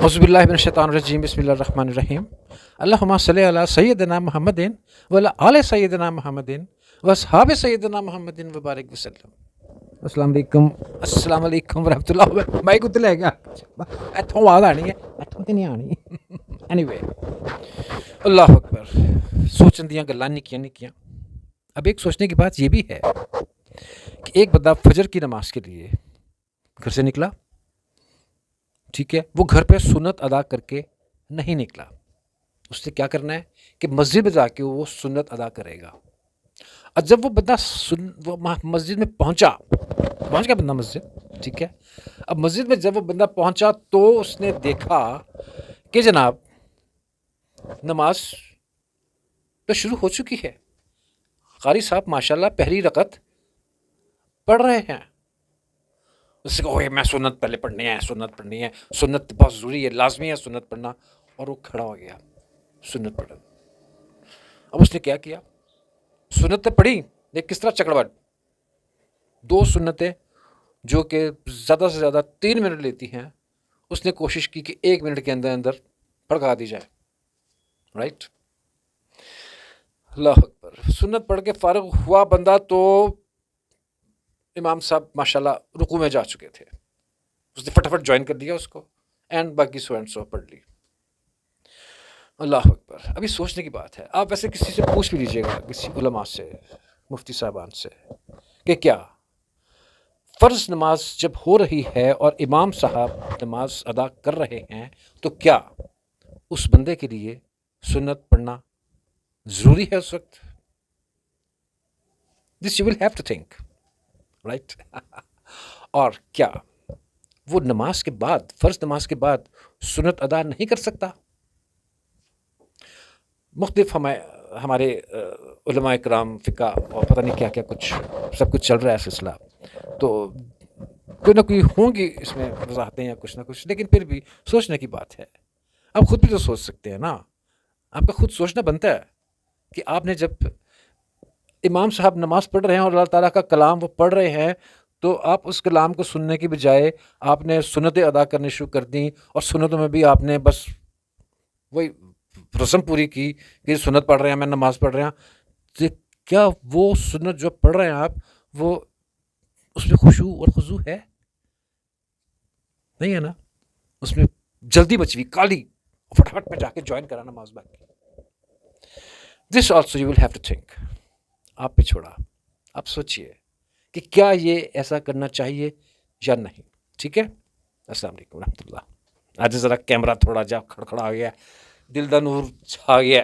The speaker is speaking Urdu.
اعوذ باللہ من الشیطان الرجیم بسم اللہ الرحمن الرحیم اللہم صلی علی سیدنا محمد وعلی آل سیدنا محمد واصحاب سیدنا محمد وبارک وسلم۔ السلام علیکم ورحمۃ اللہ۔ مائک اتنے لے گیا اتوں آواز آنی ہے، اتوں تو نہیں آنی۔ اینی وے، اللہ اکبر۔ سوچن دیاں گلاں نکیاں نکیاں۔ اب ایک سوچنے کی بات یہ بھی ہے کہ ایک بندہ فجر کی نماز کے لیے گھر سے نکلا، ٹھیک ہے، وہ گھر پہ سنت ادا کر کے نہیں نکلا، اس نے کیا کرنا ہے کہ مسجد میں جا کے وہ سنت ادا کرے گا۔ اور جب وہ بندہ مسجد میں پہنچ گیا بندہ مسجد، ٹھیک ہے، اب مسجد میں جب وہ بندہ پہنچا تو اس نے دیکھا کہ جناب نماز تو شروع ہو چکی ہے، قاری صاحب ماشاءاللہ پہلی رکعت پڑھ رہے ہیں۔ اس سے کہو میں سنت پہلے پڑھنی ہے، سنت پڑھنی ہے، سنت بہت ضروری ہے، لازمی ہے سنت پڑھنا، اور وہ کھڑا ہو گیا سنت پڑھن۔ اب اس نے کیا کیا، سنتیں پڑھی، دیکھ کس طرح چکڑ بٹ، 2 سنتیں جو کہ زیادہ سے زیادہ 3 منٹ لیتی ہیں، اس نے کوشش کی کہ 1 منٹ کے اندر اندر پڑھا دی جائے، رائٹ؟ اللہ اکبر۔ سنت پڑھ کے فارغ ہوا بندہ تو امام صاحب ماشاءاللہ رکوع میں جا چکے تھے، اس نے فٹافٹ جوائن کر دیا اس کو، اینڈ باقی سو اینڈ سو پڑھ لی۔ اللہ اکبر۔ ابھی سوچنے کی بات ہے، آپ ویسے کسی سے پوچھ بھی لیجیے گا، کسی علماء سے، مفتی صاحبان سے، کہ کیا فرض نماز جب ہو رہی ہے اور امام صاحب نماز ادا کر رہے ہیں تو کیا اس بندے کے لیے سنت پڑھنا ضروری ہے اس وقت؟ This you will have to think, right? اور کیا وہ نماز کے بعد، فرض نماز کے بعد سنت ادا نہیں کر سکتا؟ مختلف ہمارے علماء کرام فقہ اور پتہ نہیں کیا کیا کچھ سب کچھ چل رہا ہے سلسلہ، تو کوئی نہ کوئی ہوں گی اس میں وضاحتیں یا کچھ نہ کچھ، لیکن پھر بھی سوچنے کی بات ہے۔ آپ خود بھی تو سوچ سکتے ہیں نا، آپ کا خود سوچنا بنتا ہے کہ آپ نے جب امام صاحب نماز پڑھ رہے ہیں اور اللہ تعالیٰ کا کلام وہ پڑھ رہے ہیں تو آپ اس کلام کو سننے کی بجائے آپ نے سنتیں ادا کرنے شروع کر دیں، اور سنتوں میں بھی آپ نے بس وہی رسم پوری کی کہ سنت پڑھ رہے ہیں، میں نماز پڑھ رہے ہیں۔ کیا وہ سنت جو پڑھ رہے ہیں آپ، وہ اس میں خشوع اور خضوع ہے؟ نہیں ہے نا، اس میں جلدی مچوی کالی، فٹافٹ میں جا کے جوائن کرا نماز باقی۔ This also you will have to think, آپ پہ چھوڑا، آپ سوچئے کہ کیا یہ ایسا کرنا چاہیے یا نہیں، ٹھیک ہے؟ السلام علیکم ورحمۃ اللہ۔ آج ذرا کیمرہ تھوڑا جا کھڑکھڑا آ گیا، دل دا نور چھا گیا۔